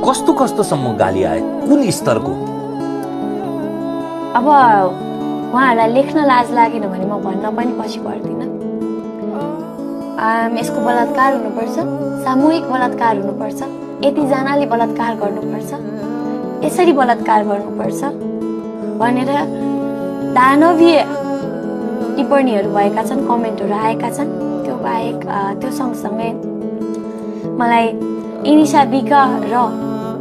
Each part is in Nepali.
कस्तो कस्तोसम्म गाली आए, कुन स्तरको? अब उहाँहरूलाई लेख्न लाज लागेन भने म भन्न पनि पछि पर्दिनँ। यसको बलात्कार हुनुपर्छ, सामूहिक बलात्कार हुनुपर्छ, यतिजनाले बलात्कार गर्नुपर्छ, यसरी बलात्कार गर्नुपर्छ भनेर दानवीय टिप्पणीहरू भएका छन्, कमेन्टहरू आएका छन्। त्यो बाहेक त्यो सँगसँगै मलाई इनिसा विक र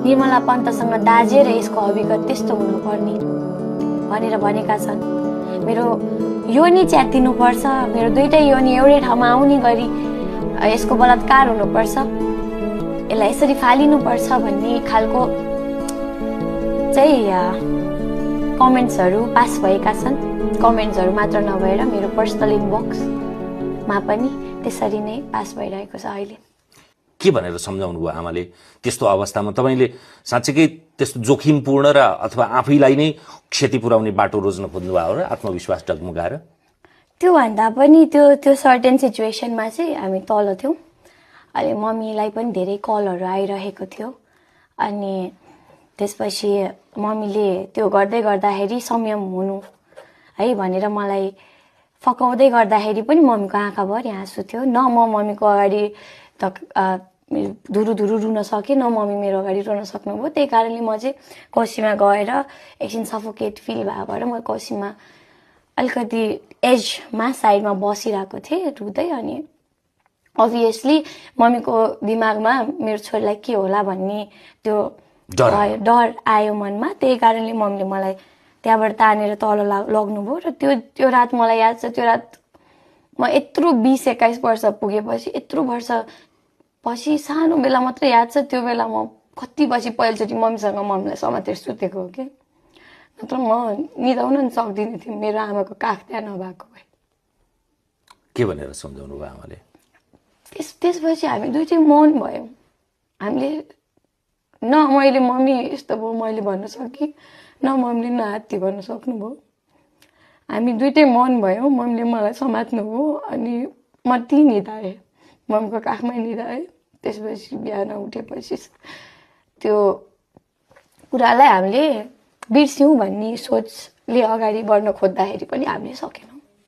निर्मला पन्तसँग दाजेर यसको हकीकत त्यस्तो हुनुपर्ने भनेर भनेका छन्। मेरो योनि च्यातिनुपर्छ, मेरो दुईटै योनि एउटै ठाउँमा आउने गरी यसको बलात्कार हुनुपर्छ, यसलाई यसरी फालिनुपर्छ भन्ने खालको चाहिँ कमेन्ट्सहरू पास भएका छन्। कमेन्ट्सहरू मात्र नभएर मेरो पर्सनल इनबक्समा पनि त्यसरी नै पास भइरहेको छ। अहिले के भनेर सम्झाउनु भयो आमाले त्यस्तो अवस्थामा? तपाईँले साँच्चीकै त्यस्तो जोखिमपूर्ण र अथवा आफैलाई नै क्षति पुर्याउने बाटो रोज्न खोज्नुभयो र आत्मविश्वास डगमगाएर? त्योभन्दा पनि त्यो सर्टेन सिचुएसनमा चाहिँ हामी तल थियौँ। अहिले मम्मीलाई पनि धेरै कलहरू आइरहेको थियो। अनि त्यसपछि मम्मीले त्यो गर्दै गर्दाखेरि संयम हुनु है भनेर मलाई फकाउँदै गर्दाखेरि पनि मम्मीको आँखाभरि आँसु थियो। न म मम्मीको अगाडि त धुरु रुन सकेँ, न मम्मी मेरो अगाडि रुन सक्नुभयो। त्यही कारणले म चाहिँ कौसीमा गएर एकछिन सफोकेट फिल भएको भएर म कौसीमा अलिकति एजमा साइडमा बसिरहेको थिएँ रुँदै। अनि अभियसली मम्मीको दिमागमा मेरो छोरीलाई के होला भन्ने त्यो डर आयो मनमा। त्यही कारणले मम्मीले मलाई त्यहाँबाट तानेर तल लग्नुभयो। र त्यो रात मलाई याद छ। त्यो रात म यत्रो 20-21 वर्ष पुगेपछि, यत्रो वर्ष पछि सानो बेला मात्रै याद छ। त्यो बेला म कति पछि पहिलोचोटि मम्मीलाई समातेर सुतेको हो कि, नत्र म निदाउन नि सक्दिनँ थिएँ मेरो आमाको काख त्यहाँ नभएको भए। के भनेर सम्झाउनु भयो आमाले? त्यसपछि हामी दुईटै मौन भयौँ। हामीले न मैले मम्मी यस्तो भयो मैले भन्न सकेँ, न मम्मीले न हात्ती भन्न सक्नुभयो। हामी दुईटै मौन भयौँ। मम्मीले मलाई समात्नुभयो अनि म निदाएँ, मम्मीको काखमै निदाएँ। त्यसपछि बिहान उठेपछि त्यो कुरालाई हामीले बिर्स्यौँ भन्ने सोचले अगाडि बढ्न खोज्दाखेरि पनि हामीले सकेनौँ।